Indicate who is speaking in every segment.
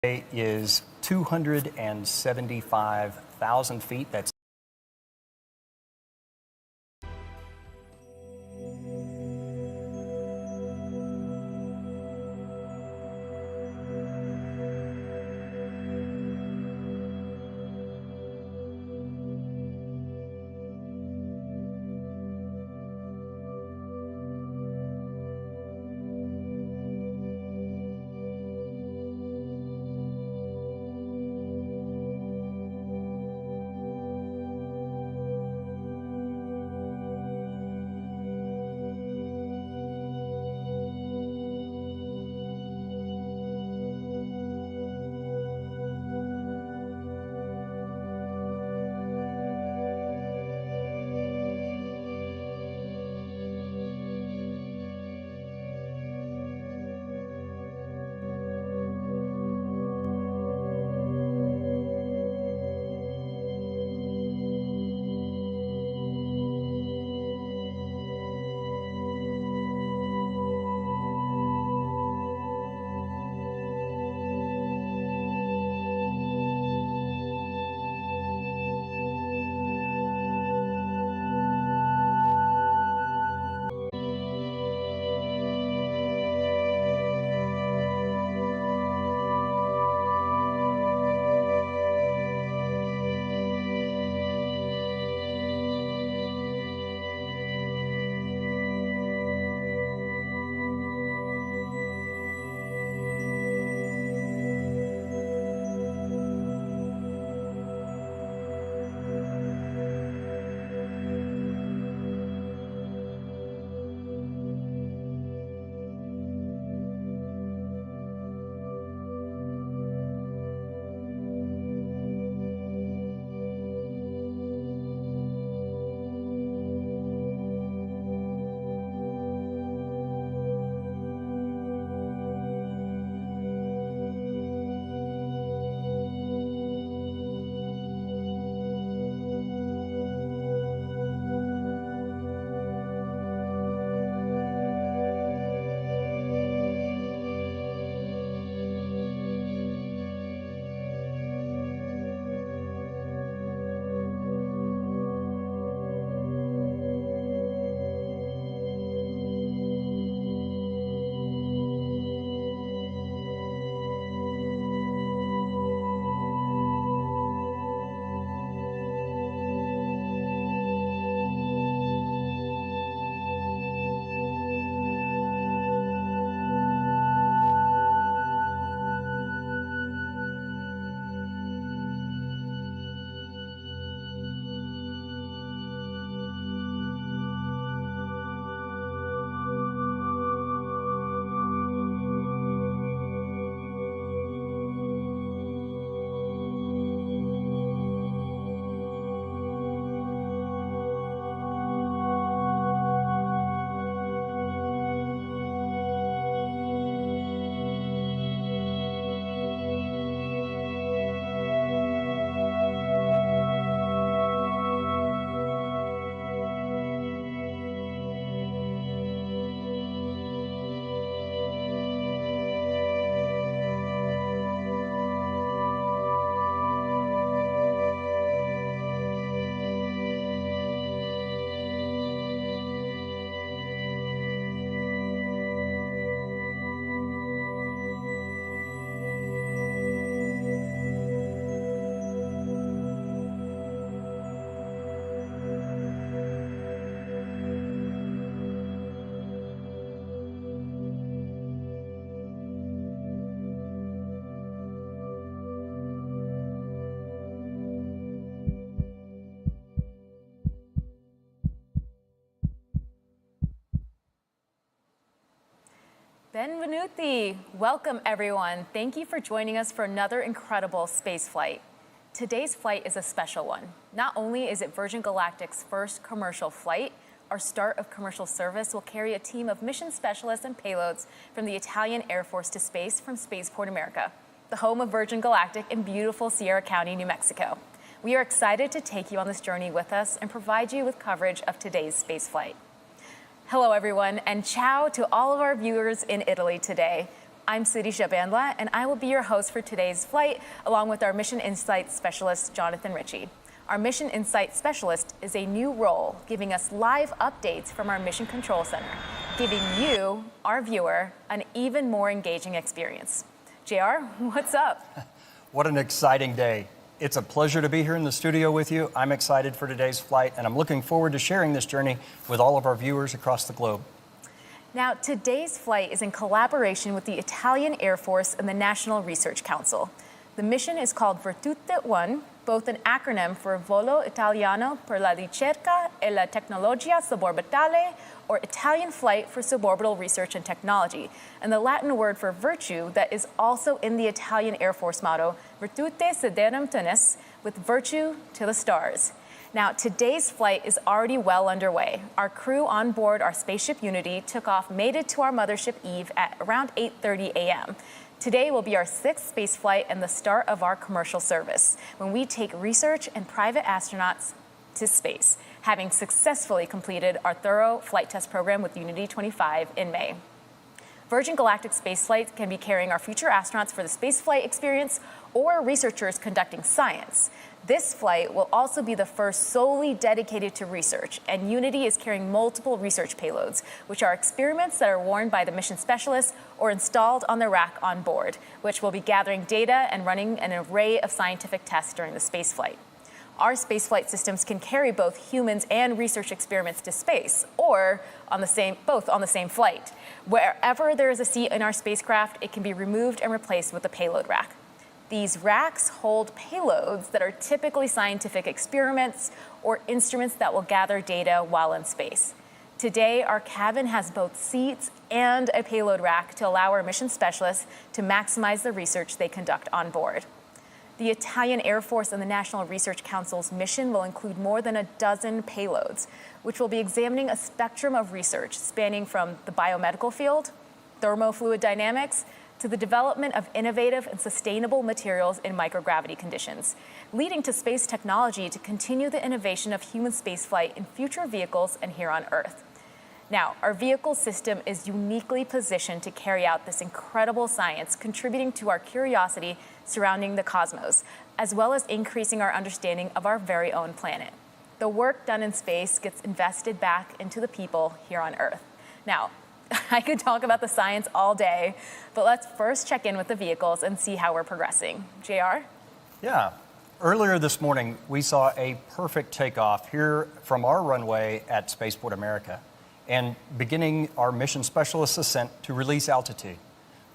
Speaker 1: is 275,000 feet. That's
Speaker 2: Benvenuti! Welcome everyone. Thank you for joining us for another incredible space flight. Today's flight is a special one. Not only is it Virgin Galactic's first commercial flight, our start of commercial service will carry a team of mission specialists and payloads from the Italian Air Force to space from Spaceport America, the home of Virgin Galactic in beautiful Sierra County, New Mexico. We are excited to take you on this journey with us and provide you with coverage of today's space flight. Hello everyone, and ciao to all of our viewers in Italy today. I'm Sirisha Bandla, and I will be your host for today's flight, along with our Mission Insight Specialist, Jonathan Ritchie. Our Mission Insight Specialist is a new role, giving us live updates from our Mission Control Center, giving you, our viewer, an even more engaging experience. JR, what's up?
Speaker 1: What an exciting day. It's a pleasure to be here in the studio with you. I'm excited for today's flight, and I'm looking forward to sharing this journey with all of our viewers across the globe.
Speaker 2: Now, today's flight is in collaboration with the Italian Air Force and the National Research Council. The mission is called Virtute 1, both an acronym for Volo Italiano per la ricerca e la tecnologia suborbitale, or Italian Flight for Suborbital Research and Technology, and the Latin word for virtue that is also in the Italian Air Force motto, Virtute Siderum Tenis, with virtue to the stars. Now, today's flight is already well underway. Our crew on board our spaceship Unity took off, made it to our mothership Eve at around 8:30 a.m. Today will be our 6th space flight and the start of our commercial service, when we take research and private astronauts to space, having successfully completed our thorough flight test program with Unity 25 in May. Virgin Galactic space flights can be carrying our future astronauts for the spaceflight experience or researchers conducting science. This flight will also be the first solely dedicated to research, and Unity is carrying multiple research payloads, which are experiments that are worn by the mission specialists or installed on the rack on board, which will be gathering data and running an array of scientific tests during the spaceflight. Our spaceflight systems can carry both humans and research experiments to space, or both on the same flight. Wherever there is a seat in our spacecraft, it can be removed and replaced with a payload rack. These racks hold payloads that are typically scientific experiments or instruments that will gather data while in space. Today, our cabin has both seats and a payload rack to allow our mission specialists to maximize the research they conduct on board. The Italian Air Force and the National Research Council's mission will include more than a dozen payloads, which will be examining a spectrum of research spanning from the biomedical field, thermofluid dynamics, to the development of innovative and sustainable materials in microgravity conditions, leading to space technology to continue the innovation of human spaceflight in future vehicles and here on Earth. Now, our vehicle system is uniquely positioned to carry out this incredible science, contributing to our curiosity surrounding the cosmos, as well as increasing our understanding of our very own planet. The work done in space gets invested back into the people here on Earth. Now, I could talk about the science all day, but let's first check in with the vehicles and see how we're progressing. JR?
Speaker 1: Yeah. Earlier this morning, we saw a perfect takeoff here from our runway at Spaceport America and beginning our mission specialist ascent to release altitude.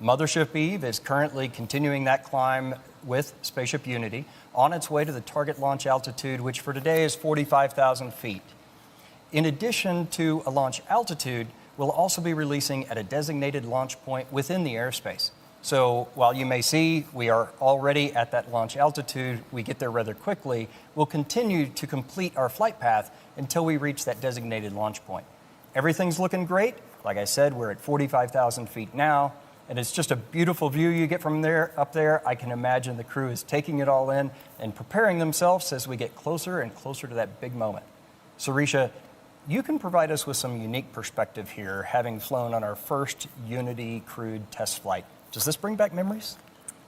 Speaker 1: Mothership Eve is currently continuing that climb with Spaceship Unity on its way to the target launch altitude, which for today is 45,000 feet. In addition to a launch altitude, we'll also be releasing at a designated launch point within the airspace. So while you may see we are already at that launch altitude, we get there rather quickly, we'll continue to complete our flight path until we reach that designated launch point. Everything's looking great. Like I said, we're at 45,000 feet now, and it's just a beautiful view you get from up there. I can imagine the crew is taking it all in and preparing themselves as we get closer and closer to that big moment. Sirisha, you can provide us with some unique perspective here, having flown on our first Unity crewed test flight. Does this bring back memories?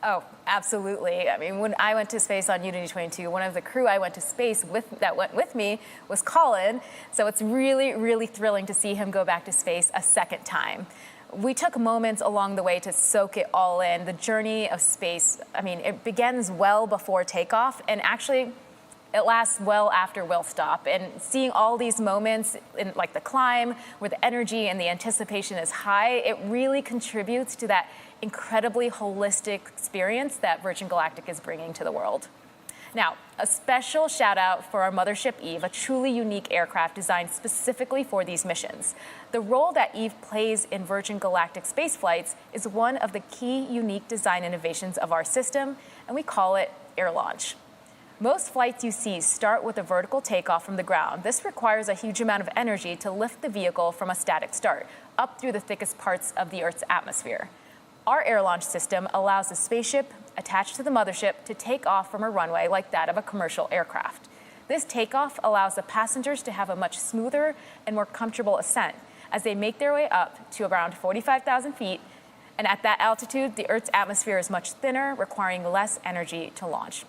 Speaker 2: Oh, absolutely. I mean, when I went to space on Unity 22, one of the crew I went to space with that went with me was Colin. So it's really, really thrilling to see him go back to space a second time. We took moments along the way to soak it all in. The journey of space, I mean, it begins well before takeoff, and actually it lasts well after we'll stop. And seeing all these moments in like the climb where the energy and the anticipation is high, it really contributes to that incredibly holistic experience that Virgin Galactic is bringing to the world. Now, a special shout out for our mothership Eve, a truly unique aircraft designed specifically for these missions. The role that Eve plays in Virgin Galactic space flights is one of the key unique design innovations of our system, and we call it air launch. Most flights you see start with a vertical takeoff from the ground. This requires a huge amount of energy to lift the vehicle from a static start up through the thickest parts of the Earth's atmosphere. Our air launch system allows the spaceship attached to the mothership to take off from a runway like that of a commercial aircraft. This takeoff allows the passengers to have a much smoother and more comfortable ascent as they make their way up to around 45,000 feet And at that altitude, the Earth's atmosphere is much thinner, requiring less energy to launch.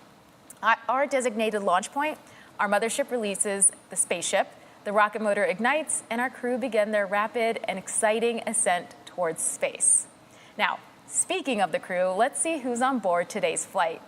Speaker 2: At our designated launch point, our mothership releases the spaceship, the rocket motor ignites, and our crew begin their rapid and exciting ascent towards space. Now, speaking of the crew, let's see who's on board today's flight.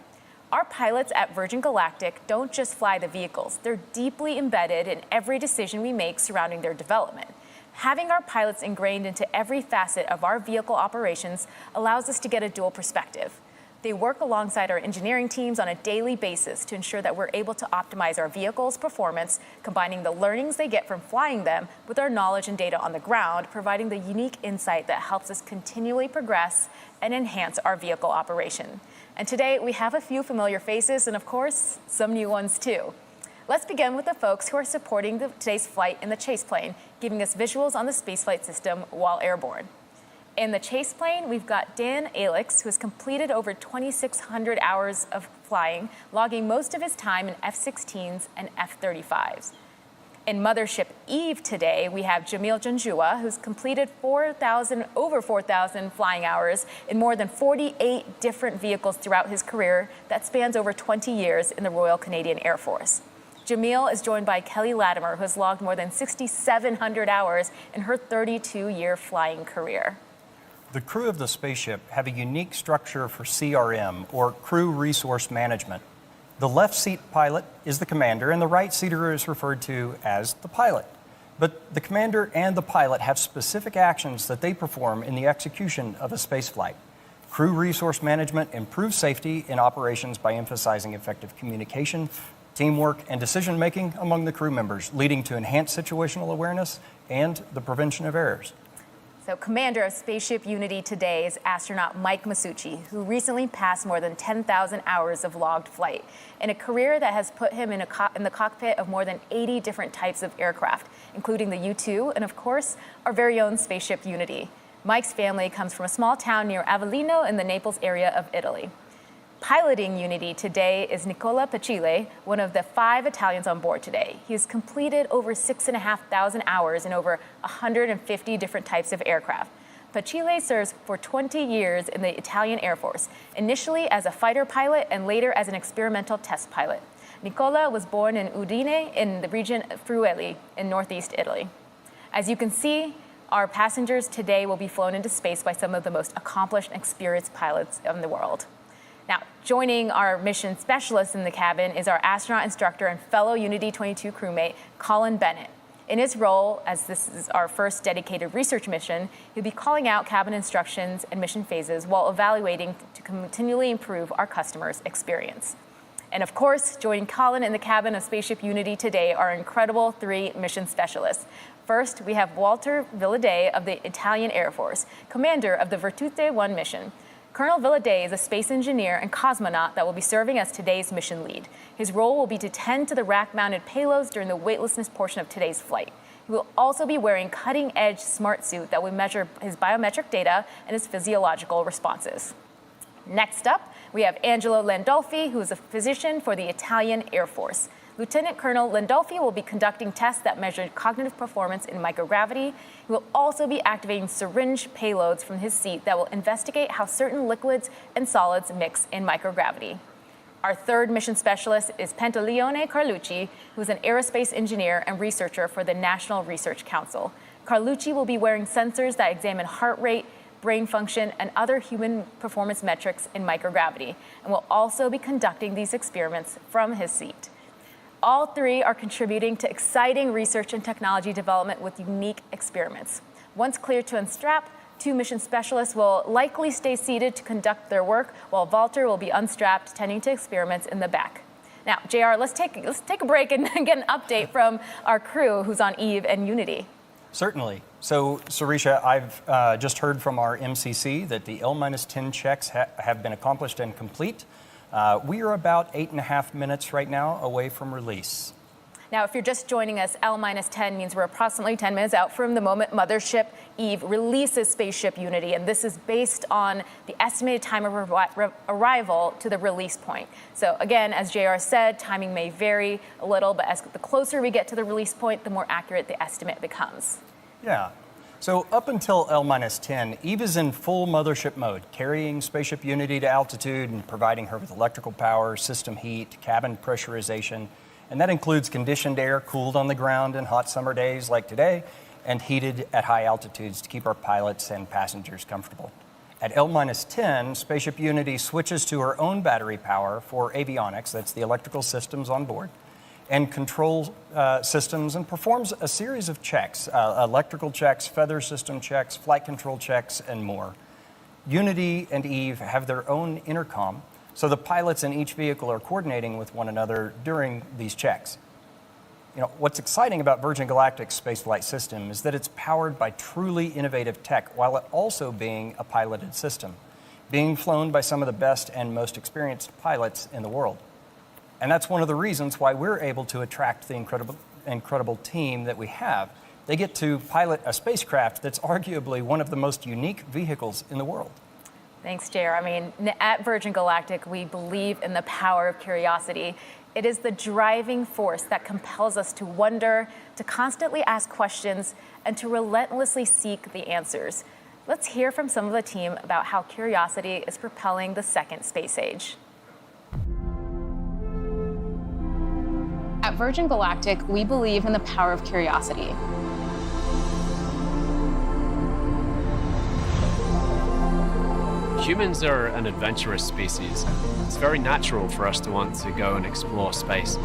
Speaker 2: Our pilots at Virgin Galactic don't just fly the vehicles, they're deeply embedded in every decision we make surrounding their development. Having our pilots ingrained into every facet of our vehicle operations allows us to get a dual perspective. They work alongside our engineering teams on a daily basis to ensure that we're able to optimize our vehicles' performance, combining the learnings they get from flying them with our knowledge and data on the ground, providing the unique insight that helps us continually progress and enhance our vehicle operation. And today, we have a few familiar faces and, of course, some new ones too. Let's begin with the folks who are supporting today's flight in the chase plane, giving us visuals on the spaceflight system while airborne. In the chase plane, we've got Dan Alex, who has completed over 2,600 hours of flying, logging most of his time in F-16s and F-35s. In Mothership Eve today, we have Jamil Janjua, who's completed over 4,000 flying hours in more than 48 different vehicles throughout his career that spans over 20 years in the Royal Canadian Air Force. Jamil is joined by Kelly Latimer, who has logged more than 6,700 hours in her 32-year flying career.
Speaker 1: The crew of the spaceship have a unique structure for CRM, or crew resource management. The left seat pilot is the commander, and the right seater is referred to as the pilot. But the commander and the pilot have specific actions that they perform in the execution of a spaceflight. Crew resource management improves safety in operations by emphasizing effective communication, teamwork, and decision-making among the crew members, leading to enhanced situational awareness and the prevention of errors.
Speaker 2: So Commander of Spaceship Unity today is astronaut Mike Masucci, who recently passed more than 10,000 hours of logged flight in a career that has put him in the cockpit of more than 80 different types of aircraft, including the U-2 and, of course, our very own Spaceship Unity. Mike's family comes from a small town near Avellino in the Naples area of Italy. Piloting Unity today is Nicola Pacile, one of the 5 Italians on board today. He has completed over 6,500 hours in over 150 different types of aircraft. Pacile serves for 20 years in the Italian Air Force, initially as a fighter pilot and later as an experimental test pilot. Nicola was born in Udine in the region of Friuli in northeast Italy. As you can see, our passengers today will be flown into space by some of the most accomplished and experienced pilots in the world. Now, joining our mission specialist in the cabin is our astronaut instructor and fellow Unity 22 crewmate, Colin Bennett. In his role, as this is our first dedicated research mission, he'll be calling out cabin instructions and mission phases while evaluating to continually improve our customers' experience. And of course, joining Colin in the cabin of Spaceship Unity today are incredible 3 mission specialists. First, we have Walter Villadei of the Italian Air Force, commander of the Virtute 1 mission. Colonel Villadei is a space engineer and cosmonaut that will be serving as today's mission lead. His role will be to tend to the rack-mounted payloads during the weightlessness portion of today's flight. He will also be wearing cutting-edge smart suit that will measure his biometric data and his physiological responses. Next up, we have Angelo Landolfi, who is a physician for the Italian Air Force. Lieutenant Colonel Landolfi will be conducting tests that measure cognitive performance in microgravity. He will also be activating syringe payloads from his seat that will investigate how certain liquids and solids mix in microgravity. Our third mission specialist is Pantaleone Carlucci, who is an aerospace engineer and researcher for the National Research Council. Carlucci will be wearing sensors that examine heart rate, brain function, and other human performance metrics in microgravity, and will also be conducting these experiments from his seat. All 3 are contributing to exciting research and technology development with unique experiments. Once cleared to unstrap, 2 mission specialists will likely stay seated to conduct their work, while Walter will be unstrapped, tending to experiments in the back. Now, JR, let's take a break and get an update from our crew who's on Eve and Unity.
Speaker 1: Certainly. So, Sarisha, I've just heard from our MCC that the L-10 checks have been accomplished and complete. We are about 8.5 minutes right now away from release.
Speaker 2: Now, if you're just joining us, L-10 means we're approximately 10 minutes out from the moment Mothership Eve releases Spaceship Unity, and this is based on the estimated time of arrival to the release point. So again, as JR said, timing may vary a little, but as the closer we get to the release point, the more accurate the estimate becomes.
Speaker 1: Yeah. So up until L-10, Eve is in full mothership mode, carrying Spaceship Unity to altitude and providing her with electrical power, system heat, cabin pressurization, and that includes conditioned air cooled on the ground in hot summer days like today, and heated at high altitudes to keep our pilots and passengers comfortable. At L-10, Spaceship Unity switches to her own battery power for avionics, that's the electrical systems on board, and control systems, and performs a series of checks, electrical checks, feather system checks, flight control checks, and more. Unity and Eve have their own intercom, so the pilots in each vehicle are coordinating with one another during these checks. You know, what's exciting about Virgin Galactic's spaceflight system is that it's powered by truly innovative tech, while it also being a piloted system, being flown by some of the best and most experienced pilots in the world. And that's one of the reasons why we're able to attract the incredible team that we have. They get to pilot a spacecraft that's arguably one of the most unique vehicles in the world.
Speaker 2: Thanks, JR. I mean, at Virgin Galactic, we believe in the power of curiosity. It is the driving force that compels us to wonder, to constantly ask questions, and to relentlessly seek the answers. Let's hear from some of the team about how curiosity is propelling the second space age.
Speaker 3: At Virgin Galactic, we believe in the power of curiosity.
Speaker 4: Humans are an adventurous species. It's very natural for us to want to go and explore space.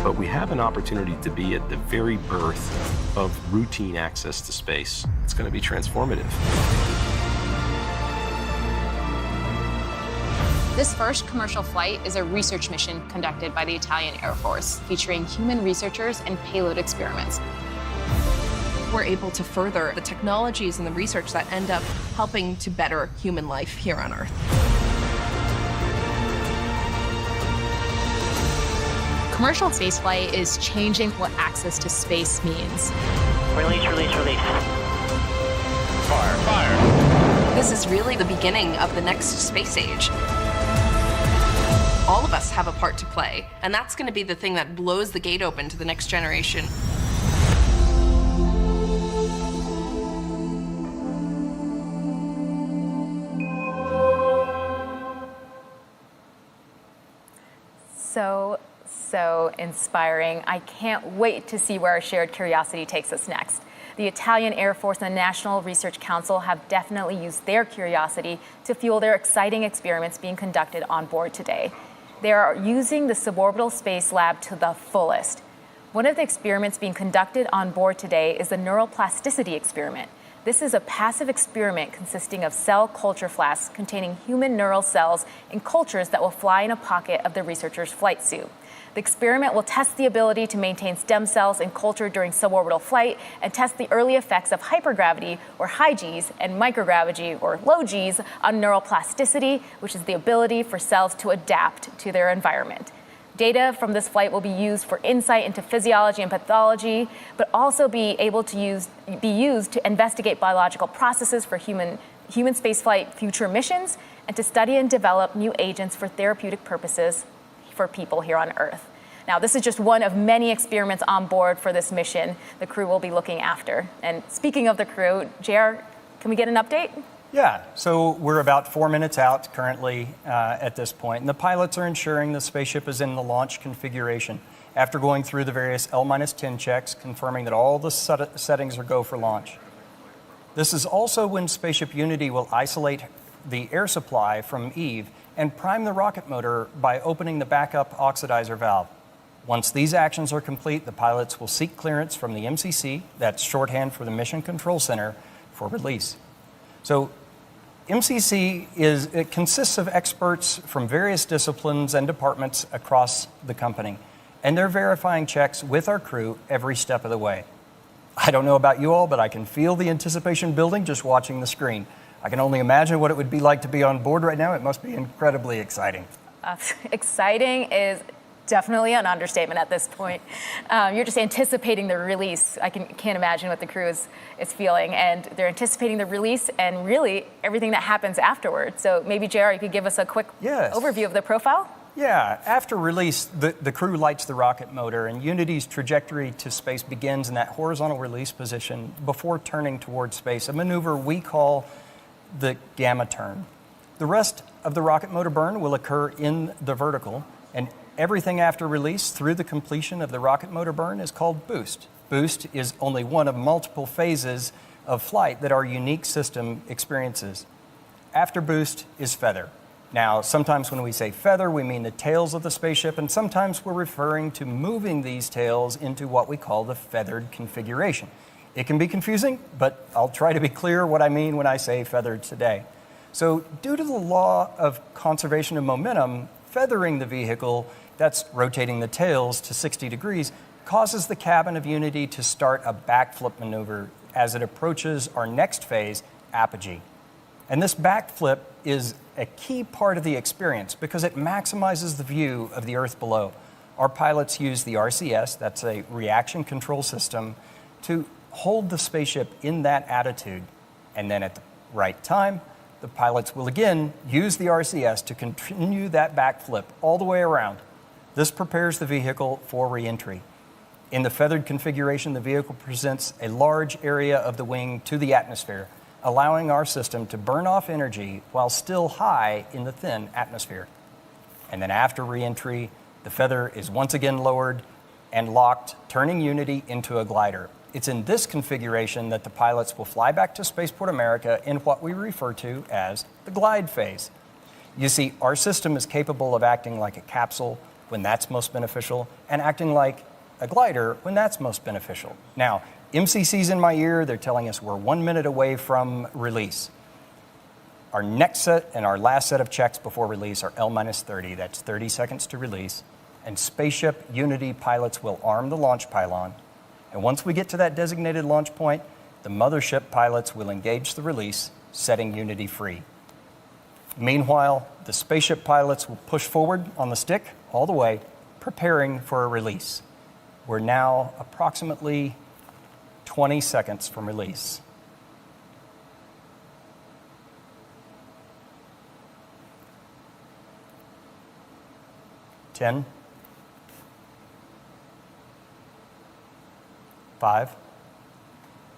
Speaker 5: But we have an opportunity to be at the very birth of routine access to space. It's going to be transformative.
Speaker 3: This first commercial flight is a research mission conducted by the Italian Air Force, featuring human researchers and payload experiments.
Speaker 6: We're able to further the technologies and the research that end up helping to better human life here on Earth.
Speaker 3: Commercial spaceflight is changing what access to space means.
Speaker 7: Release, release, release.
Speaker 4: Fire, fire!
Speaker 6: This is really the beginning of the next space age. All of us have a part to play, and that's going to be the thing that blows the gate open to the next generation.
Speaker 2: So inspiring. I can't wait to see where our shared curiosity takes us next. The Italian Air Force and the National Research Council have definitely used their curiosity to fuel their exciting experiments being conducted on board today. They are using the suborbital space lab to the fullest. One of the experiments being conducted on board today is the neuroplasticity experiment. This is a passive experiment consisting of cell culture flasks containing human neural cells in cultures that will fly in a pocket of the researcher's flight suit. The experiment will test the ability to maintain stem cells in culture during suborbital flight and test the early effects of hypergravity, or high Gs, and microgravity, or low Gs, on neuroplasticity, which is the ability for cells to adapt to their environment. Data from this flight will be used for insight into physiology and pathology, but also be used to investigate biological processes for human spaceflight future missions, and to study and develop new agents for therapeutic purposes for people here on Earth. Now, this is just one of many experiments on board for this mission the crew will be looking after. And speaking of the crew, JR, can we get an update?
Speaker 1: Yeah, so we're about 4 minutes out currently at this point, and the pilots are ensuring the spaceship is in the launch configuration after going through the various L-10 checks, confirming that all the settings are go for launch. This is also when Spaceship Unity will isolate the air supply from Eve and prime the rocket motor by opening the backup oxidizer valve. Once these actions are complete, the pilots will seek clearance from the MCC, that's shorthand for the Mission Control Center, for release. So MCC consists of experts from various disciplines and departments across the company, and they're verifying checks with our crew every step of the way. I don't know about you all, but I can feel the anticipation building just watching the screen. I can only imagine what it would be like to be on board right now. It must be incredibly exciting.
Speaker 2: Exciting is definitely an understatement at this point. You're just anticipating the release. I can't imagine what the crew is feeling. And they're anticipating the release and really everything that happens afterward. So maybe, JR, you could give us a quick overview of the profile?
Speaker 1: Yeah, after release, the crew lights the rocket motor, and Unity's trajectory to space begins in that horizontal release position before turning towards space, a maneuver we call the gamma turn. The rest of the rocket motor burn will occur in the vertical, and everything after release through the completion of the rocket motor burn is called boost. Boost is only one of multiple phases of flight that our unique system experiences. After boost is feather. Now, sometimes when we say feather, we mean the tails of the spaceship, and sometimes we're referring to moving these tails into what we call the feathered configuration. It can be confusing, but I'll try to be clear what I mean when I say feathered today. So, due to the law of conservation of momentum, feathering the vehicle, that's rotating the tails to 60 degrees, causes the cabin of Unity to start a backflip maneuver as it approaches our next phase, apogee. And this backflip is a key part of the experience because it maximizes the view of the Earth below. Our pilots use the RCS, that's a reaction control system, to hold the spaceship in that attitude. And then at the right time, the pilots will again use the RCS to continue that backflip all the way around. This prepares the vehicle for re-entry. In the feathered configuration, the vehicle presents a large area of the wing to the atmosphere, allowing our system to burn off energy while still high in the thin atmosphere. And then after re-entry, the feather is once again lowered and locked, turning Unity into a glider. It's in this configuration that the pilots will fly back to Spaceport America in what we refer to as the glide phase. You see, our system is capable of acting like a capsule when that's most beneficial, and acting like a glider when that's most beneficial. Now, MCC's in my ear, they're telling us we're 1 minute away from release. Our next set and our last set of checks before release are L-30, that's 30 seconds to release, and Spaceship Unity pilots will arm the launch pylon. And once we get to that designated launch point, the mothership pilots will engage the release, setting Unity free. Meanwhile, the spaceship pilots will push forward on the stick all the way, preparing for a release. We're now approximately 20 seconds from release. Ten, 5,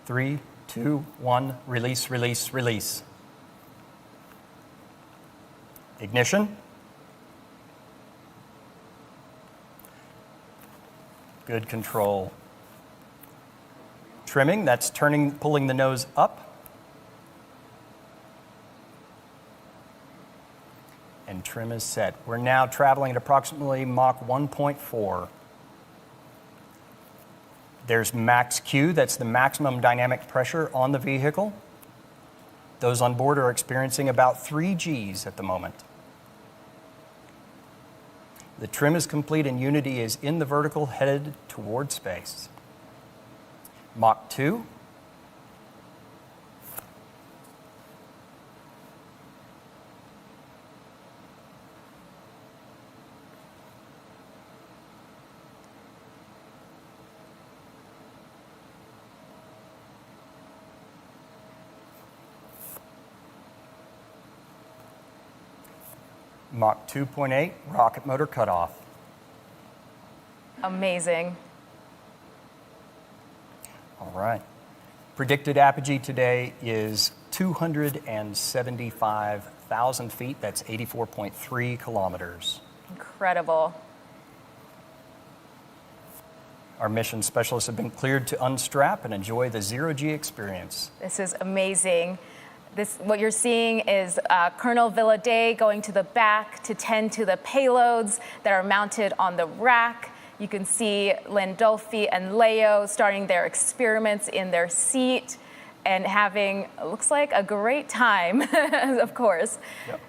Speaker 1: 3, 2, 1, release, release, release. Ignition. Good control. Trimming, that's pulling the nose up. And trim is set. We're now traveling at approximately Mach 1.4. There's max Q, that's the maximum dynamic pressure on the vehicle. Those on board are experiencing about 3 Gs at the moment. The trim is complete and Unity is in the vertical, headed toward space. Mach 2. Mach 2.8, rocket motor cutoff.
Speaker 2: Amazing.
Speaker 1: All right. Predicted apogee today is 275,000 feet. That's 84.3 kilometers.
Speaker 2: Incredible.
Speaker 1: Our mission specialists have been cleared to unstrap and enjoy the zero-G experience.
Speaker 2: This is amazing. What you're seeing is Colonel Villaday going to the back to tend to the payloads that are mounted on the rack. You can see Landolfi and Leo starting their experiments in their seat and having, looks like, a great time, of course.
Speaker 1: Yep.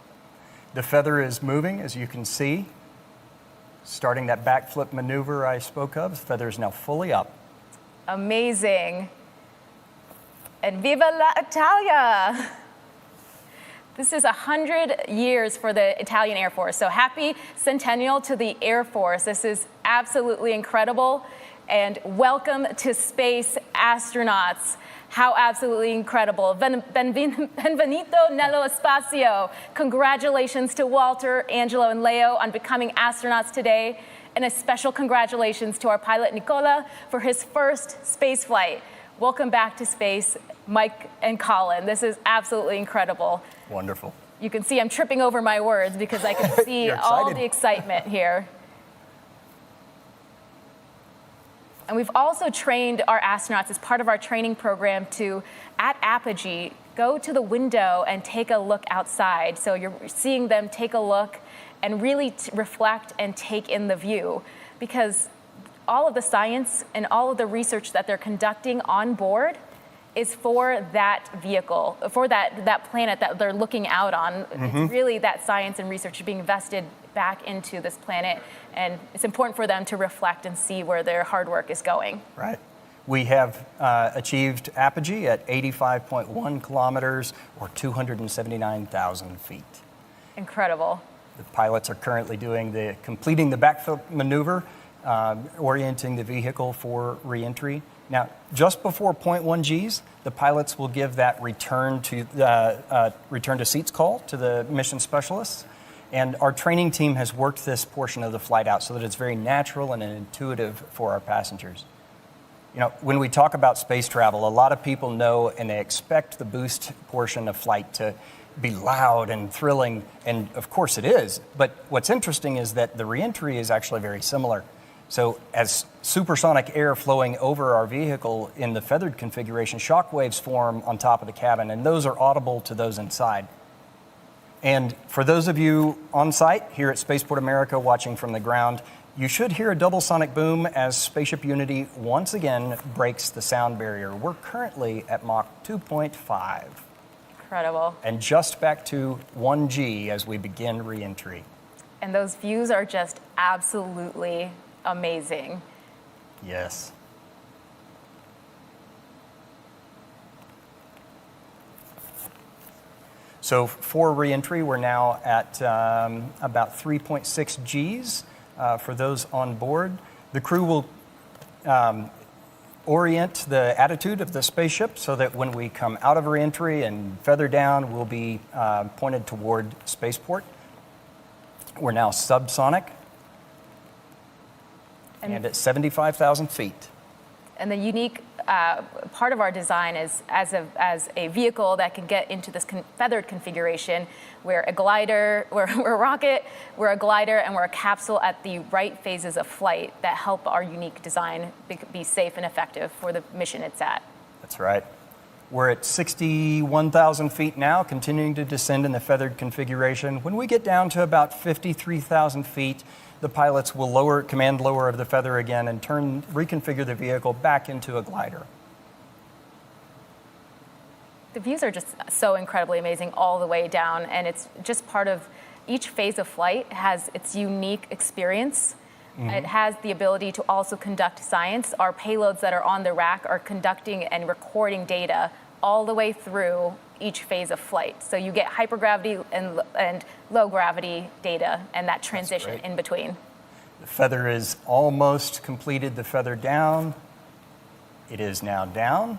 Speaker 1: The feather is moving, as you can see. Starting that backflip maneuver I spoke of, the feather is now fully up.
Speaker 2: Amazing. And Viva la Italia! This is 100 years for the Italian Air Force. So happy centennial to the Air Force. This is absolutely incredible. and welcome to space, astronauts. How absolutely incredible. Benvenuto nello spazio. Congratulations to Walter, Angelo, and Leo on becoming astronauts today. And a special congratulations to our pilot, Nicola, for his first space flight. Welcome back to space, Mike and Colin. This is absolutely incredible.
Speaker 1: Wonderful.
Speaker 2: You can see I'm tripping over my words because I can see all the excitement here. And we've also trained our astronauts as part of our training program to, at apogee, go to the window and take a look outside. So you're seeing them take a look and really reflect and take in the view, because all of the science and all of the research that they're conducting on board is for that vehicle, for that planet that they're looking out on. It's really that science and research being invested back into this planet, and it's important for them to reflect and see where their hard work is going.
Speaker 1: Right. We have achieved apogee at 85.1 kilometers, or 279,000 feet.
Speaker 2: Incredible.
Speaker 1: The pilots are currently completing the backflip maneuver, orienting the vehicle for reentry. Now, just before 0.1 Gs, the pilots will give that return to seats call to the mission specialists. And our training team has worked this portion of the flight out so that it's very natural and intuitive for our passengers. You know, when we talk about space travel, a lot of people know and they expect the boost portion of flight to be loud and thrilling, and of course it is. But what's interesting is that the reentry is actually very similar. So as supersonic air flowing over our vehicle in the feathered configuration, shock waves form on top of the cabin, and those are audible to those inside. And for those of you on site here at Spaceport America watching from the ground, you should hear a double sonic boom as Spaceship Unity once again breaks the sound barrier. We're currently at Mach 2.5.
Speaker 2: Incredible.
Speaker 1: And just back to 1G as we begin reentry.
Speaker 2: And those views are just absolutely amazing.
Speaker 1: Yes. So for reentry, we're now at about 3.6 Gs for those on board. The crew will orient the attitude of the spaceship so that when we come out of reentry and feather down, we'll be pointed toward spaceport. We're now subsonic and at 75,000 feet.
Speaker 2: And the unique part of our design is as a vehicle that can get into this feathered configuration. We're a glider, we're a rocket, we're a glider, and we're a capsule at the right phases of flight that help our unique design be safe and effective for the mission it's at.
Speaker 1: That's right. We're at 61,000 feet now, continuing to descend in the feathered configuration. When we get down to about 53,000 feet, the pilots will command lower of the feather again and reconfigure the vehicle back into a glider.
Speaker 2: The views are just so incredibly amazing all the way down, and it's just part of each phase of flight has its unique experience. It has the ability to also conduct science. Our payloads that are on the rack are conducting and recording data all the way through each phase of flight. So you get hypergravity and low gravity data and that transition in between.
Speaker 1: The feather is almost completed. The feather down. It is now down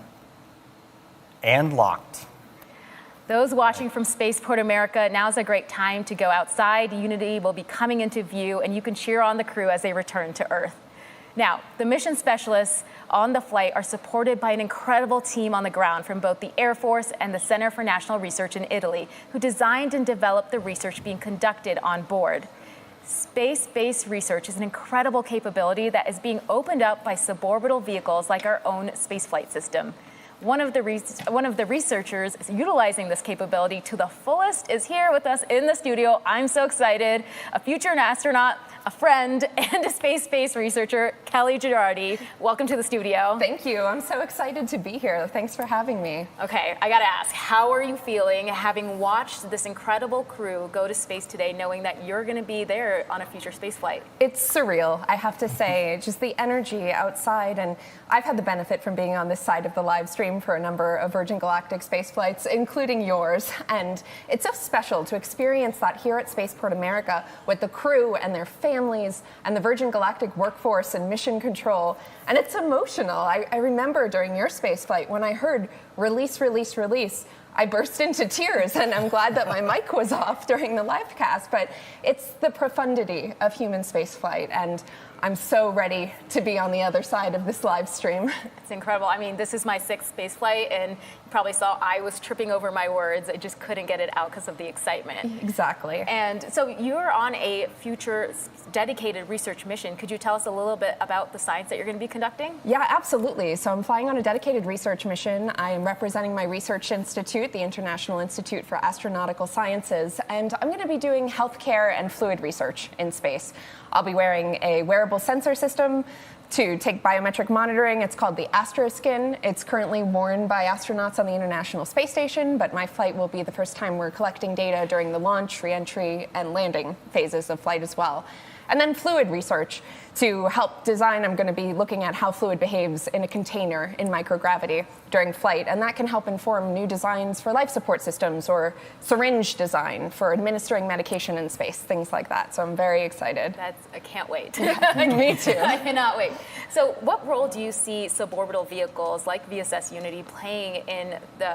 Speaker 1: and locked.
Speaker 2: Those watching from Spaceport America, now's a great time to go outside. Unity will be coming into view, and you can cheer on the crew as they return to Earth. Now, the mission specialists on the flight are supported by an incredible team on the ground from both the Air Force and the Center for National Research in Italy, who designed and developed the research being conducted on board. Space-based research is an incredible capability that is being opened up by suborbital vehicles like our own spaceflight system. One of the researchers utilizing this capability to the fullest is here with us in the studio. I'm so excited. A future astronaut, a friend, and a space-based researcher, Kelly Girardi. Welcome to the studio.
Speaker 8: Thank you. I'm so excited to be here. Thanks for having me.
Speaker 2: Okay, I gotta ask, how are you feeling having watched this incredible crew go to space today, knowing that you're gonna be there on a future space flight?
Speaker 8: It's surreal, I have to say. Just the energy outside, and I've had the benefit from being on this side of the live stream for a number of Virgin Galactic space flights, including yours, and it's so special to experience that here at Spaceport America with the crew and their families families and the Virgin Galactic workforce and mission control. And it's emotional. I remember during your space flight when I heard release, release, release, I burst into tears, and I'm glad that my mic was off during the live cast, but it's the profundity of human spaceflight, and I'm so ready to be on the other side of this live stream.
Speaker 2: It's incredible. I mean, this is my 6th space flight, and you probably saw I was tripping over my words. I just couldn't get it out because of the excitement.
Speaker 8: Exactly.
Speaker 2: And so you're on a future dedicated research mission. Could you tell us a little bit about the science that you're going to be conducting?
Speaker 8: Yeah, absolutely. So I'm flying on a dedicated research mission. I am representing my research institute, the International Institute for Astronomical Sciences, and I'm going to be doing healthcare and fluid research in space. I'll be wearing a wearable sensor system to take biometric monitoring. It's called the Astroskin. It's currently worn by astronauts on the International Space Station, but my flight will be the first time we're collecting data during the launch, re-entry, and landing phases of flight as well. And then fluid research. To help design, I'm going to be looking at how fluid behaves in a container in microgravity during flight, and that can help inform new designs for life support systems or syringe design for administering medication in space, things like that. So I'm very excited.
Speaker 2: I can't wait.
Speaker 8: Me too.
Speaker 2: I cannot wait. So what role do you see suborbital vehicles like VSS Unity playing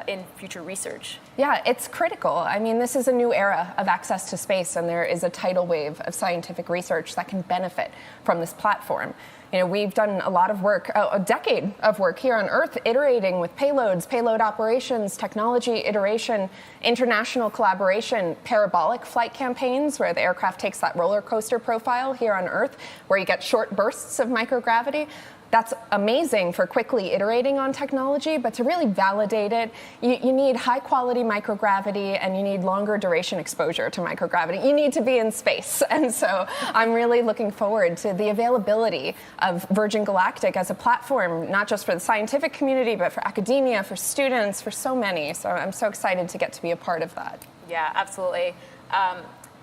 Speaker 2: in future research?
Speaker 8: Yeah, it's critical. I mean, this is a new era of access to space, and there is a tidal wave of scientific research that can benefit from this platform. You know, we've done a lot of work, a decade of work here on Earth, iterating with payloads, payload operations, technology iteration, international collaboration, parabolic flight campaigns where the aircraft takes that roller coaster profile here on Earth, where you get short bursts of microgravity. That's amazing for quickly iterating on technology, but to really validate it, you need high quality microgravity and you need longer duration exposure to microgravity. You need to be in space. And so I'm really looking forward to the availability of Virgin Galactic as a platform, not just for the scientific community, but for academia, for students, for so many. So I'm so excited to get to be a part of that.
Speaker 2: Yeah, absolutely.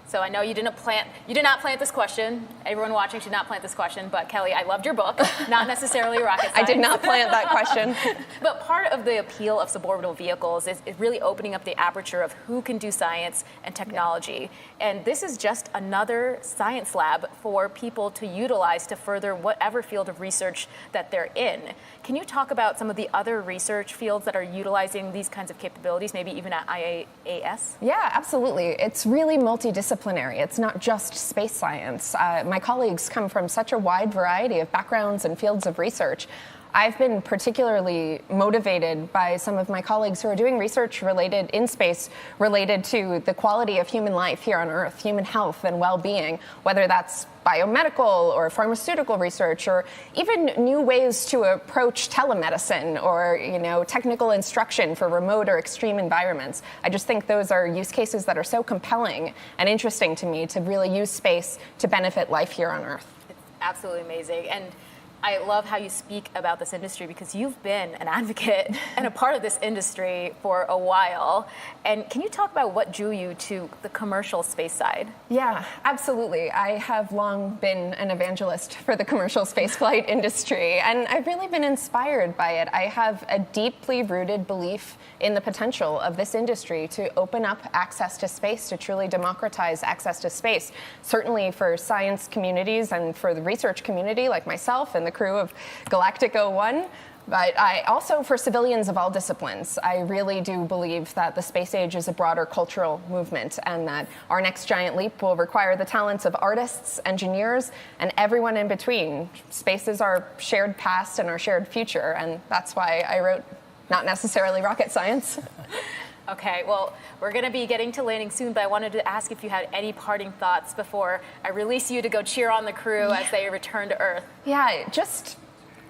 Speaker 2: So I know you did not plant this question. Everyone watching should not plant this question, but Kelly, I loved your book, not necessarily rocket science.
Speaker 8: I did not plant that question.
Speaker 2: But part of the appeal of suborbital vehicles is really opening up the aperture of who can do science and technology. And this is just another science lab for people to utilize to further whatever field of research that they're in. Can you talk about some of the other research fields that are utilizing these kinds of capabilities, maybe even at IAAS?
Speaker 8: Yeah, absolutely. It's really multidisciplinary. It's not just space science. My colleagues come from such a wide variety of backgrounds and fields of research. I've been particularly motivated by some of my colleagues who are doing research related in space, related to the quality of human life here on Earth, human health and well-being, whether that's biomedical or pharmaceutical research, or even new ways to approach telemedicine or, technical instruction for remote or extreme environments. I just think those are use cases that are so compelling and interesting to me to really use space to benefit life here on Earth.
Speaker 2: It's absolutely amazing. And I love how you speak about this industry because you've been an advocate and a part of this industry for a while. And can you talk about what drew you to the commercial space side?
Speaker 8: Yeah, absolutely. I have long been an evangelist for the commercial spaceflight industry, and I've really been inspired by it. I have a deeply rooted belief in the potential of this industry to open up access to space, to truly democratize access to space, certainly for science communities and for the research community like myself and the crew of Galactic 01. But also for civilians of all disciplines. I really do believe that the space age is a broader cultural movement and that our next giant leap will require the talents of artists, engineers, and everyone in between. Space is our shared past and our shared future, and that's why I wrote not necessarily rocket science.
Speaker 2: Okay, well, we're going to be getting to landing soon, but I wanted to ask if you had any parting thoughts before I release you to go cheer on the crew as they return to Earth.
Speaker 8: Yeah, just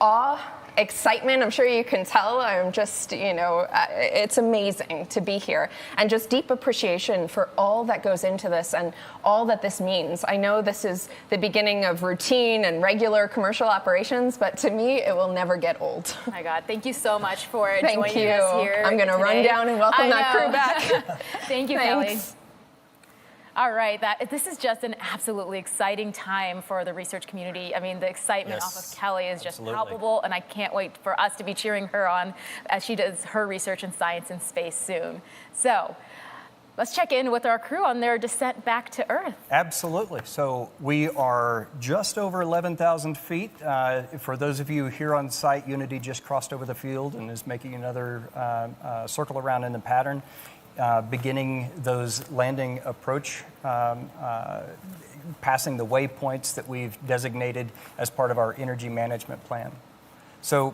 Speaker 8: awe, excitement. I'm sure you can tell. I'm just, it's amazing to be here. And just deep appreciation for all that goes into this and all that this means. I know this is the beginning of routine and regular commercial operations, but to me, it will never get old.
Speaker 2: Oh my God, thank you so much for
Speaker 8: joining
Speaker 2: us here.
Speaker 8: I'm going to run down and welcome that crew back.
Speaker 2: Thank you, Kelly. All right, this is just an absolutely exciting time for the research community. I mean, the excitement off of Kelly is just palpable, and I can't wait for us to be cheering her on as she does her research in science and space soon. So, Let's check in with our crew on their descent back to Earth.
Speaker 1: Absolutely. So we are just over 11,000 feet. For those of you here on site, Unity just crossed over the field and is making another circle around in the pattern, beginning those landing approach, passing the waypoints that we've designated as part of our energy management plan. So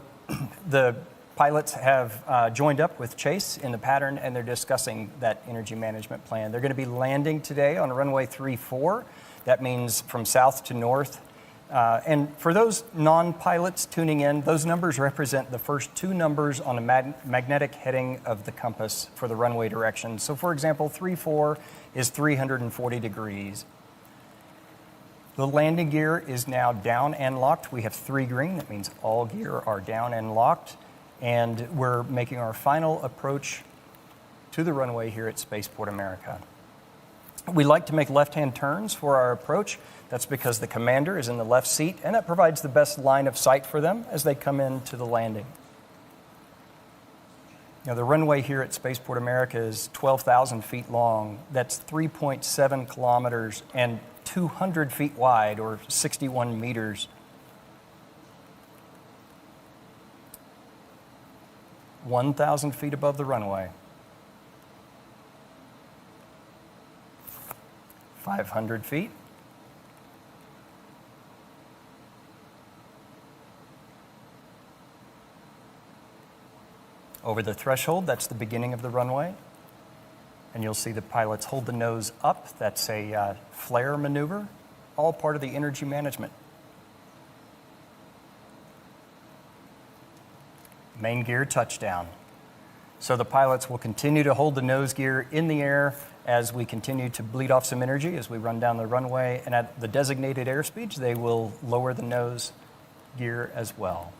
Speaker 1: the pilots have joined up with Chase in the pattern, and they're discussing that energy management plan. They're going to be landing today on runway 34. That means from south to north. And for those non-pilots tuning in, those numbers represent the first two numbers on the magnetic heading of the compass for the runway direction. So for example, 34 is 340 degrees. The landing gear is now down and locked. We have 3 green. That means all gear are down and locked. And we're making our final approach to the runway here at Spaceport America. We like to make left-hand turns for our approach. That's because the commander is in the left seat, and that provides the best line of sight for them as they come into the landing. Now, the runway here at Spaceport America is 12,000 feet long. That's 3.7 kilometers and 200 feet wide, or 61 meters. 1,000 feet above the runway. 500 feet. Over the threshold, that's the beginning of the runway. And you'll see the pilots hold the nose up. That's a flare maneuver, all part of the energy management. Main gear touchdown. So the pilots will continue to hold the nose gear in the air as we continue to bleed off some energy as we run down the runway. And at the designated airspeeds, they will lower the nose gear as well.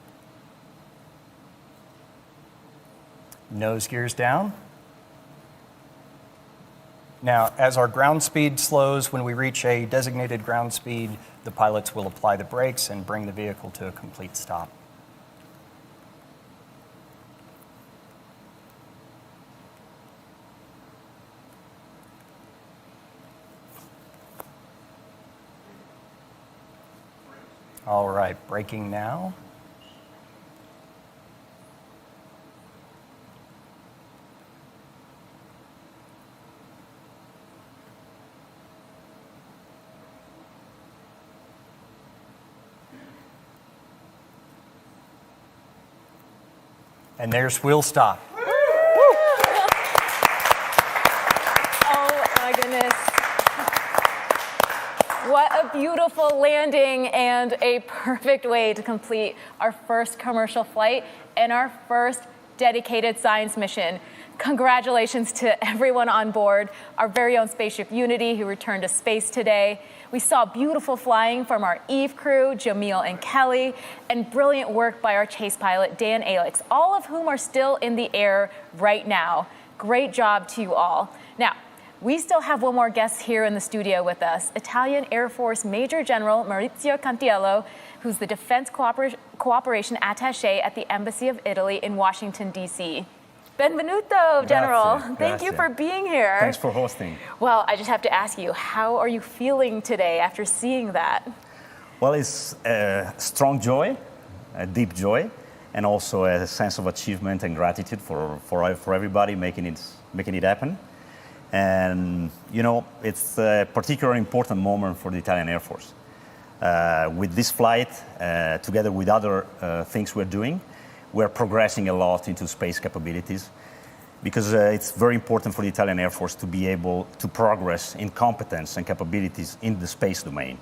Speaker 1: Nose gear's down. Now, as our ground speed slows, when we reach a designated ground speed, the pilots will apply the brakes and bring the vehicle to a complete stop. All right, braking now. And there's wheel stop.
Speaker 2: Oh my goodness. What a beautiful landing and a perfect way to complete our first commercial flight and our first dedicated science mission. Congratulations to everyone on board, our very own spaceship Unity, who returned to space today. We saw beautiful flying from our Eve crew, Jamil and Kelly, and brilliant work by our chase pilot, Dan Alex, all of whom are still in the air right now. Great job to you all. Now, we still have one more guest here in the studio with us, Italian Air Force Major General Maurizio Cantiello, who's the Defense Cooperation Attaché at the Embassy of Italy in Washington, D.C. Benvenuto, General. Thank you for being here.
Speaker 9: Thanks for hosting.
Speaker 2: Well, I just have to ask you, how are you feeling today after seeing that?
Speaker 9: Well, it's a strong joy, a deep joy, and also a sense of achievement and gratitude for everybody making it happen. And, you know, it's a particularly important moment for the Italian Air Force. With this flight, together with other things we're doing, we're progressing a lot into space capabilities because it's very important for the Italian Air Force to be able to progress in competence and capabilities in the space domain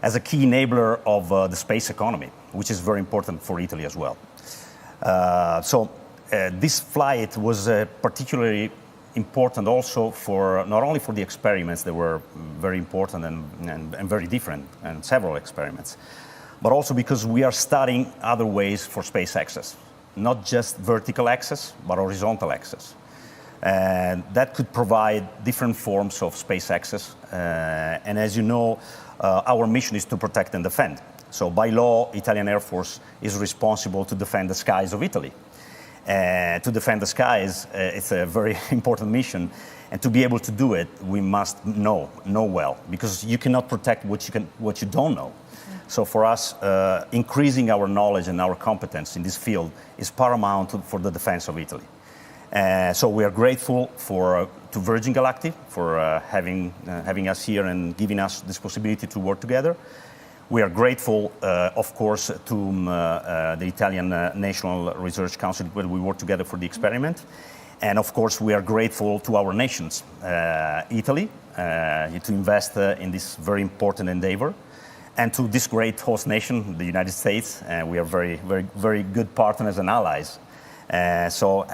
Speaker 9: as a key enabler of the space economy, which is very important for Italy as well. So this flight was particularly important also for not only for the experiments that were very important and very different, and several experiments, but also because we are studying other ways for space access, not just vertical access, but horizontal access. And that could provide different forms of space access. And as you know, our mission is to protect and defend. So by law, Italian Air Force is responsible to defend the skies of Italy. to defend the skies, it's a very important mission. And to be able to do it, we must know well, because you cannot protect what you don't know. So for us, increasing our knowledge and our competence in this field is paramount for the defense of Italy. So we are grateful to Virgin Galactic for having us here and giving us this possibility to work together. We are grateful, of course, to the Italian National Research Council, where we work together for the experiment. And of course, we are grateful to our nations, Italy, to invest in this very important endeavor, and to this great host nation, the United States. We are very, very, very good partners and allies. So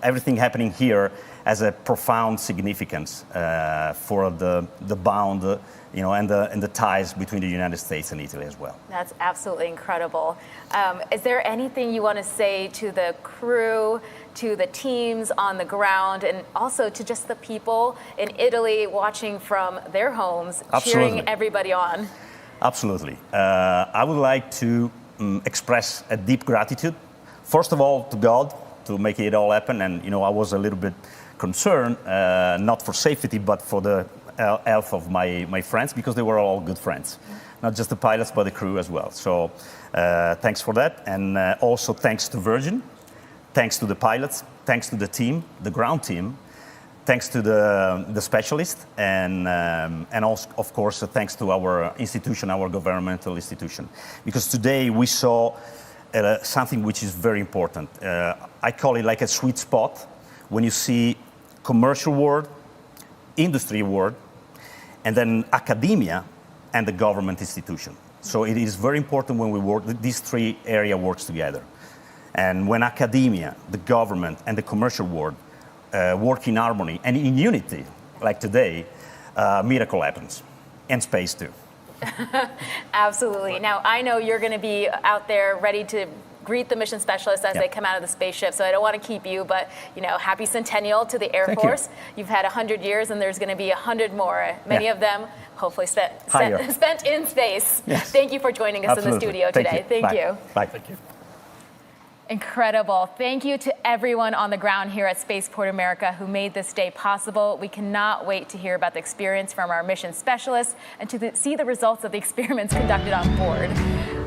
Speaker 9: everything happening here has a profound significance for the bond, and the ties between the United States and Italy as well.
Speaker 2: That's absolutely incredible. Is there anything you want to say to the crew, to the teams on the ground, and also to just the people in Italy watching from their homes, cheering everybody on?
Speaker 9: Absolutely. I would like to express a deep gratitude, first of all, to God, to make it all happen. And, I was a little bit concerned, not for safety, but for the health of my friends, because they were all good friends. Not just the pilots, but the crew as well. So thanks for that. And also thanks to Virgin, thanks to the pilots, thanks to the team, the ground team, thanks to the specialists, and also, of course, thanks to our institution, our governmental institution. Because today we saw something which is very important. I call it like a sweet spot when you see commercial world, industry world, and then academia and the government institution. So it is very important when we work, these three areas works together. And when academia, the government, and the commercial world work in harmony and in unity, like today, miracle happens. And space too.
Speaker 2: Absolutely. Now, I know you're going to be out there ready to greet the mission specialists as they come out of the spaceship, so I don't want to keep you, but happy centennial to the Air Force. You've had 100 years, and there's going to be 100 more. Many of them hopefully spent in space.
Speaker 9: Yes.
Speaker 2: Thank you for joining us in the studio today. Thank you.
Speaker 9: Bye. Thank you.
Speaker 2: Incredible. Thank you to everyone on the ground here at Spaceport America who made this day possible. We cannot wait to hear about the experience from our mission specialists and to see the results of the experiments conducted on board.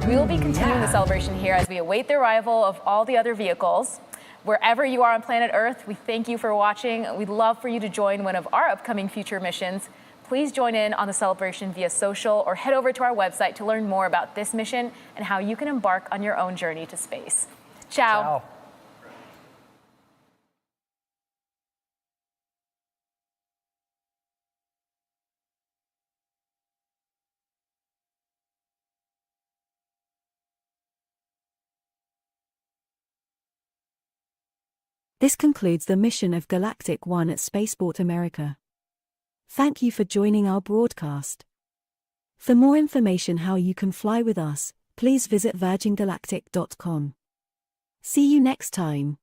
Speaker 2: We will be continuing the celebration here as we await the arrival of all the other vehicles. Wherever you are on planet Earth, we thank you for watching. We'd love for you to join one of our upcoming future missions. Please join in on the celebration via social or head over to our website to learn more about this mission and how you can embark on your own journey to space. Ciao.
Speaker 1: Ciao.
Speaker 10: This concludes the mission of Galactic 1 at Spaceport America. Thank you for joining our broadcast. For more information how you can fly with us, please visit virgingalactic.com. See you next time.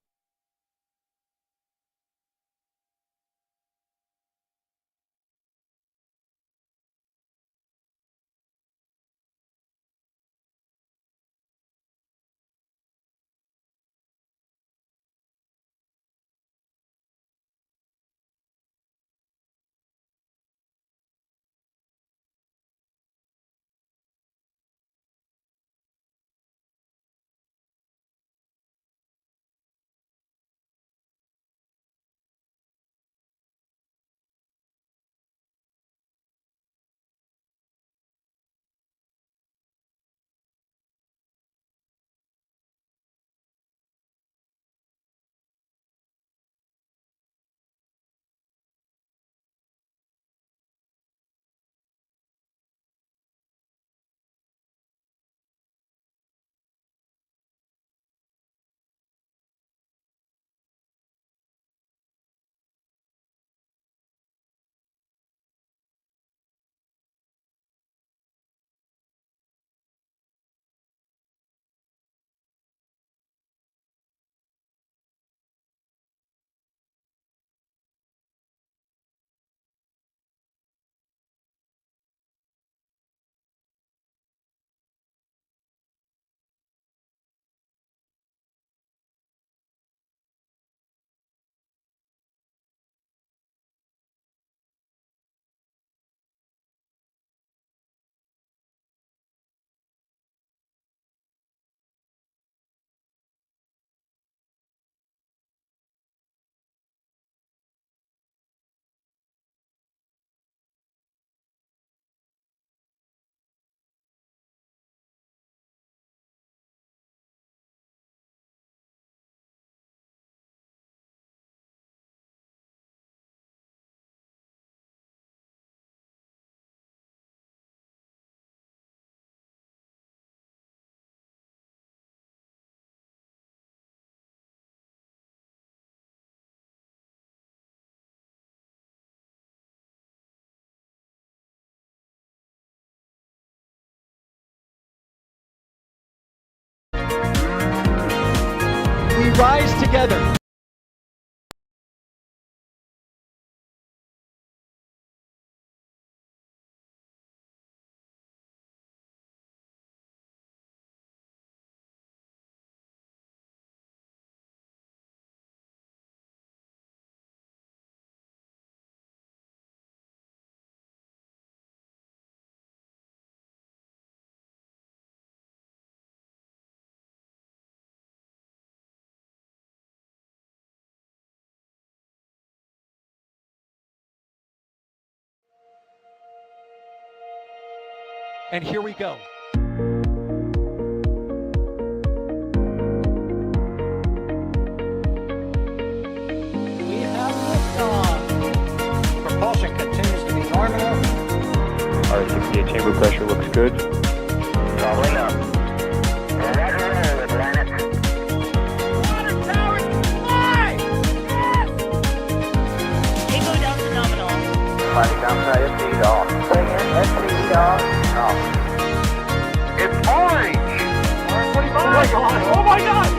Speaker 11: rise together. And here we go. We have liftoff.
Speaker 1: Propulsion continues to be nominal.
Speaker 12: R68 chamber pressure looks good.
Speaker 7: Following up. Roger, roll, Atlantis.
Speaker 11: Water towers fly! Yes!
Speaker 7: Tango down to nominal. Flighting downside SC off. Bring in SC off. It's orange!
Speaker 11: R45! Oh my god! Oh my god!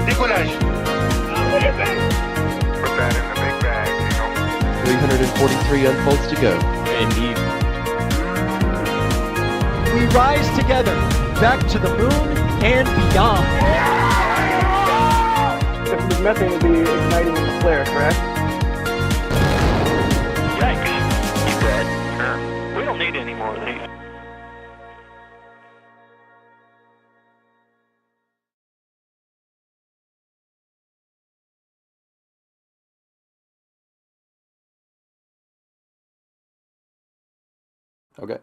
Speaker 12: Decollage.
Speaker 11: What is it?
Speaker 12: Put that in the big bag, you know.
Speaker 13: 343 unfolds to go.
Speaker 12: Indeed.
Speaker 11: We rise together, back to the moon and beyond.
Speaker 14: If there's methane will be igniting in the flare, correct?
Speaker 7: Yikes. You dead? We don't need any more of these.
Speaker 15: Okay.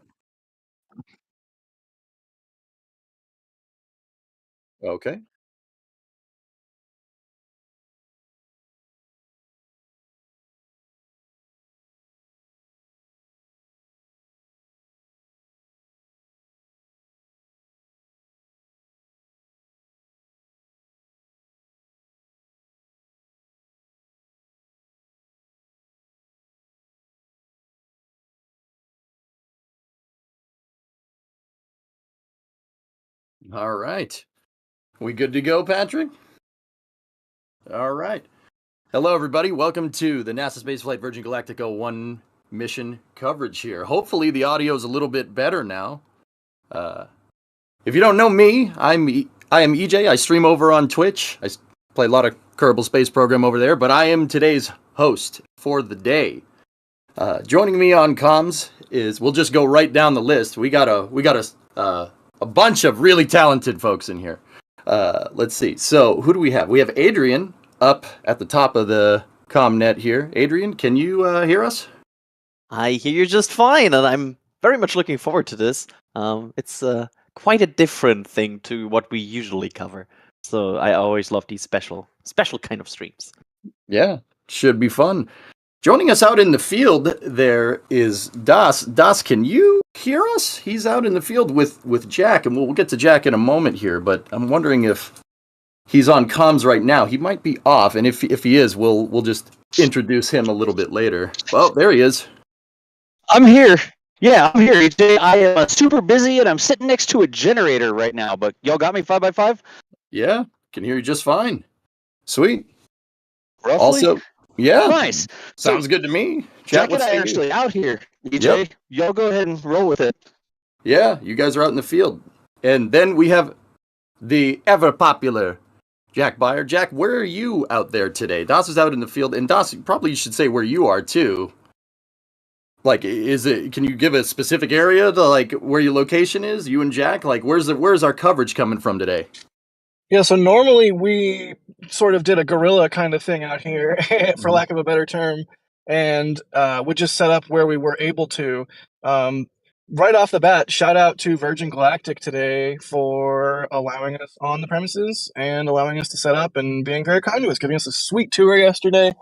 Speaker 15: Okay. All right. We good to go, Patrick? All right. Hello, everybody. Welcome to the NASA Spaceflight Virgin Galactic 01 mission coverage here. Hopefully, the audio is a little bit better now. If you don't know me, I am EJ. I stream over on Twitch. I play a lot of Kerbal Space Program over there, but I am today's host for the day. Joining me on comms is, we'll just go right down the list. We got a bunch of really talented folks in here. Let's see. So, who do we have? We have Adrian up at the top of the comm here. Adrian, can you hear us?
Speaker 16: I hear you just fine, and I'm very much looking forward to this. It's quite a different thing to what we usually cover. So I always love these special kind of streams.
Speaker 15: Yeah, should be fun. Joining us out in the field there is Das. Das, can you hear us? He's out in the field with Jack, and we'll get to Jack in a moment here, but I'm wondering if he's on comms right now. He might be off, and if he is, we'll just introduce him a little bit later. Well, there he is.
Speaker 17: I'm here. Yeah, I'm here. I am super busy, and I'm sitting next to a generator right now, but y'all got me 5x5?
Speaker 15: Yeah, can hear you just fine. Sweet.
Speaker 17: Roughly?
Speaker 15: Also, yeah.
Speaker 17: Nice.
Speaker 15: Sounds good to me.
Speaker 17: Jack and I are actually out here. EJ,
Speaker 15: Yep.
Speaker 17: y'all go ahead and roll with it.
Speaker 15: Yeah, you guys are out in the field. And then we have the ever-popular Jack Byer. Jack, where are you out there today? Das is out in the field, and Das, probably you should say where you are, too. Like, can you give a specific area to, like, where your location is, you and Jack? Like, where's our coverage coming from today?
Speaker 14: Yeah, so normally we sort of did a guerrilla kind of thing out here, for lack of a better term, and we just set up where we were able to. Right off the bat, shout out to Virgin Galactic today for allowing us on the premises and allowing us to set up and being very kind to us, giving us a sweet tour yesterday.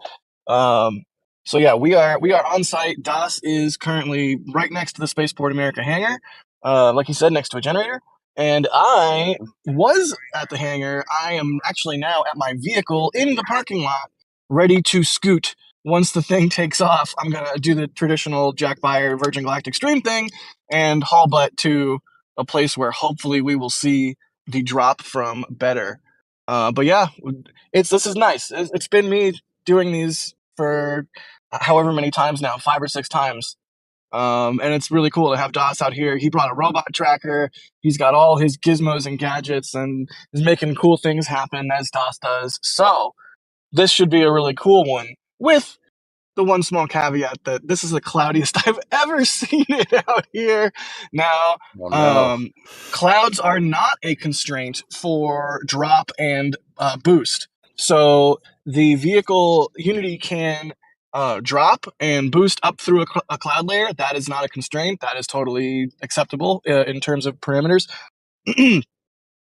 Speaker 14: So yeah, we are on site. Das is currently right next to the Spaceport America hangar, like he said, next to a generator. And I was at the hangar. I am actually now at my vehicle in the parking lot, ready to scoot. Once the thing takes off, I'm going to do the traditional Jack Byer Virgin Galactic stream thing and haul butt to a place where hopefully we will see the drop from better. But yeah, this is nice. It's been me doing these for however many times now, 5 or 6 times. And it's really cool to have Das out here. He brought a robot tracker. He's got all his gizmos and gadgets and is making cool things happen as Das does. So this should be a really cool one, with the one small caveat that this is the cloudiest I've ever seen it out here. Now, clouds are not a constraint for drop and boost. So the vehicle Unity can drop and boost up through a cloud layer. That is not a constraint. That is totally acceptable in terms of parameters.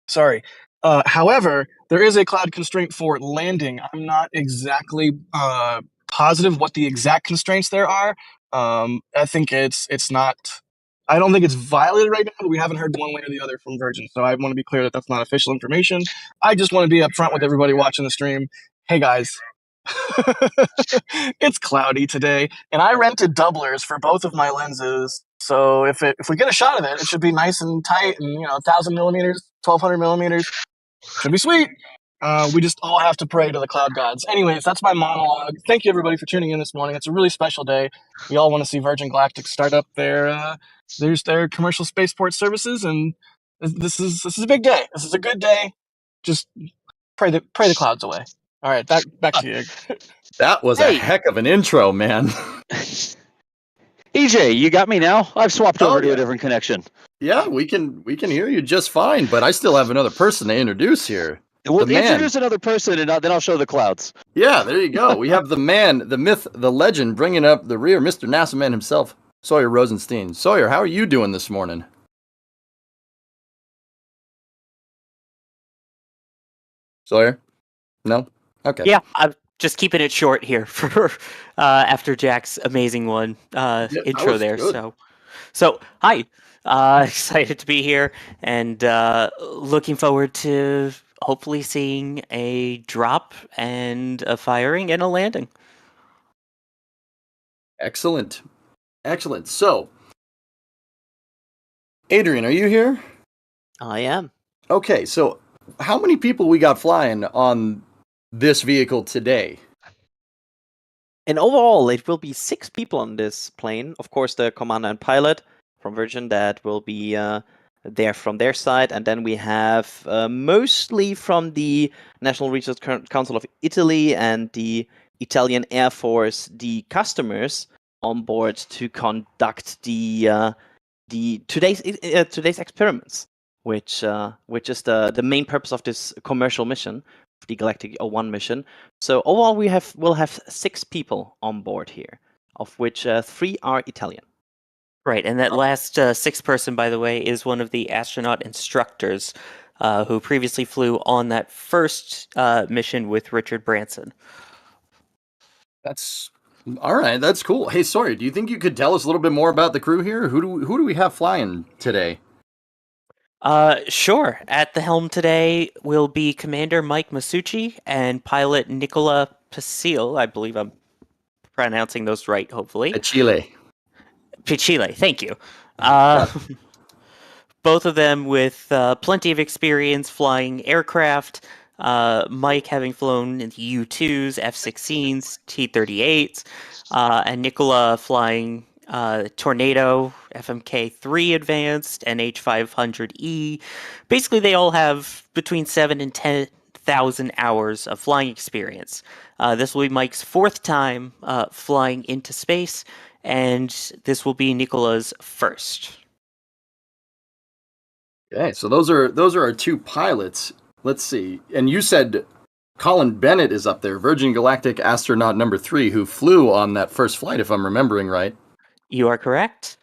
Speaker 14: Sorry. However, there is a cloud constraint for landing. I'm not exactly positive what the exact constraints there are. I think it's not. I don't think it's violated right now, but we haven't heard one way or the other from Virgin. So I want to be clear that that's not official information. I just want to be upfront with everybody watching the stream. Hey guys, it's cloudy today, and I rented doublers for both of my lenses. So if we get a shot of it, it should be nice and tight, and 1,000 millimeters, 1,200 millimeters, should be sweet. We just all have to pray to the cloud gods. Anyways, that's my monologue. Thank you everybody for tuning in this morning. It's a really special day. We all want to see Virgin Galactic start up their commercial spaceport services, and this is a big day. This is a good day. Just pray the clouds away. All right, back to you.
Speaker 15: That was a heck of an intro, man.
Speaker 17: EJ, you got me now? I've swapped over to a different connection.
Speaker 15: Yeah, we can hear you just fine, but I still have another person to introduce here.
Speaker 17: We'll introduce another person, and then I'll show the clouds.
Speaker 15: Yeah, there you go. We have the man, the myth, the legend, bringing up the rear, Mr. NASA Man himself, Sawyer Rosenstein. Sawyer, how are you doing this morning? Sawyer? No? Okay.
Speaker 13: Yeah, I'm just keeping it short here for after Jack's amazing one intro there.
Speaker 15: Good.
Speaker 13: So hi, excited to be here and looking forward to hopefully seeing a drop and a firing and a landing.
Speaker 15: Excellent. So, Adrian, are you here?
Speaker 16: I am.
Speaker 15: Okay, so how many people we got flying on this vehicle today?
Speaker 16: And overall, it will be 6 people on this plane. Of course, the commander and pilot from Virgin that will be there from their side. And then we have mostly from the National Research Council of Italy and the Italian Air Force, the customers on board to conduct the today's experiments, which is the main purpose of this commercial mission, the Galactic 01 mission. So overall, we'll have 6 people on board here, of which 3 are Italian.
Speaker 13: Right, and that last 6th person, by the way, is one of the astronaut instructors who previously flew on that first mission with Richard Brandson.
Speaker 15: That's all right. That's cool. Hey, sorry. Do you think you could tell us a little bit more about the crew here? Who do we have flying today?
Speaker 13: Sure. At the helm today will be Commander Mike Masucci and pilot Nicola Pacile. I believe I'm pronouncing those right, hopefully. Pacile, thank you. Both of them with plenty of experience flying aircraft. Mike having flown in the U-2s, F-16s, T-38s, and Nicola flying Tornado, FMK-3 Advanced, and H-500E. Basically, they all have between 7,000 and 10,000 hours of flying experience. This will be Mike's 4th time flying into space, and this will be Nicola's 1st.
Speaker 15: Okay, so those are our 2 pilots. Let's see. And you said Colin Bennett is up there, Virgin Galactic astronaut number 3, who flew on that first flight, if I'm remembering right.
Speaker 13: You are correct.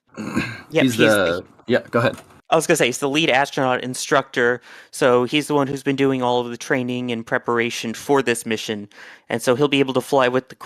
Speaker 15: Yeah, go ahead.
Speaker 13: I was going to say, he's the lead astronaut instructor, so he's the one who's been doing all of the training and preparation for this mission, and so he'll be able to fly with the